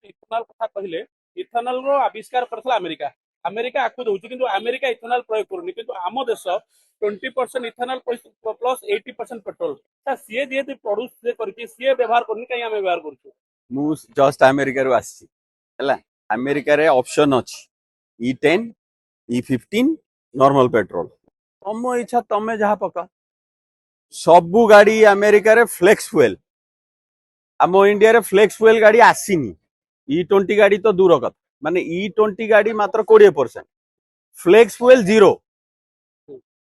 ethanol कथा कहले ethanol रो आविष्कार करथला अमेरिका अमेरिका आकु दउची किंतु अमेरिका इथेनॉल प्रयोग करूनी किंतु आम देश 20% इथेनॉल प्लस 80% पेट्रोल सीए जे प्रोड्यूस जे करके सीए व्यवहार करनी कहीं आम व्यवहार करूँ मु जस्ट अमेरिका रु आसी हला अमेरिका रे ऑप्शन अछि E10 E15 नॉर्मल पेट्रोल तम इच्छा तमे जहा पका सबु गाड़ी अमेरिका रे फ्लेक्स फुएल आम इंडिया रे फ्लेक्स फुएल गाड़ी आसीनी E20 गाड़ी तो दूर कथा माने E20 गाड़ी मात्र 20% फ्लेक्स फुएल जीरो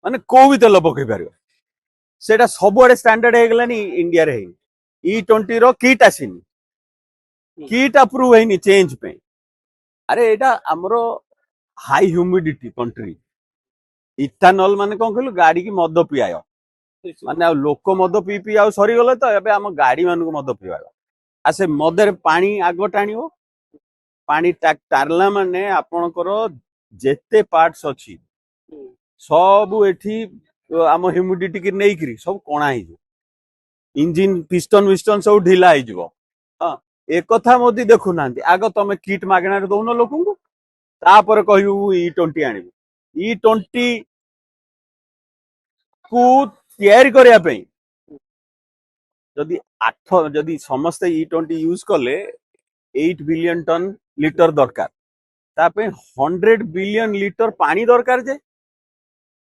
माने को भी तेल पकई पार सेटा सबुआडे स्टैंडर्ड हे गलानी इंडिया रे E20 रो किट आसीनी किट अप्रूव है चेंज पे अरे एटा हमरो हाई ह्यूमिडिटी कंट्री इथानॉल माने कौन कहलु गाड़ी की मद पियाय माने लोक मद पी पी आ सरी गले तो एबे हम गाड़ी मान को मद पिया आ से मदर पानी आगो टाणियो पानी टारला माने आपणकर जेते पार्ट्स अछि सब एठी आम ह्यूमिडिटी की नहीं करी सब कोणा ही इंजिन पिस्टन विस्टन सब ढिला ही जीवो हां एक कथा मोदी देखु नांती आगो तमे किट मागना रे दोनो लोकन को तापर कहू E20 आनिबी E20 को तैयारी करिया पे जदि 8 जदि समस्त E20 यूज कले 8 बिलियन टन लीटर दरकार तापे 100 बिलियन लीटर पानी दरकार जे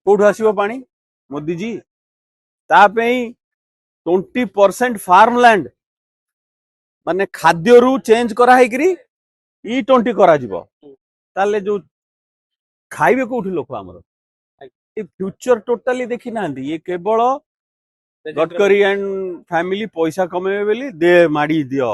कोठु आसीबो पानी मोदी जी तापे 20% फार्मलैंड माने खाद्य रु चेंज करा है करी E20 करा जीवो ताले जो खाइबे कोठु लोक हमर ए फ्यूचर टोटली देखि नांदी ये केवल गडकरी एंड फैमिली पैसा कमेबे बेली दे माडी दियो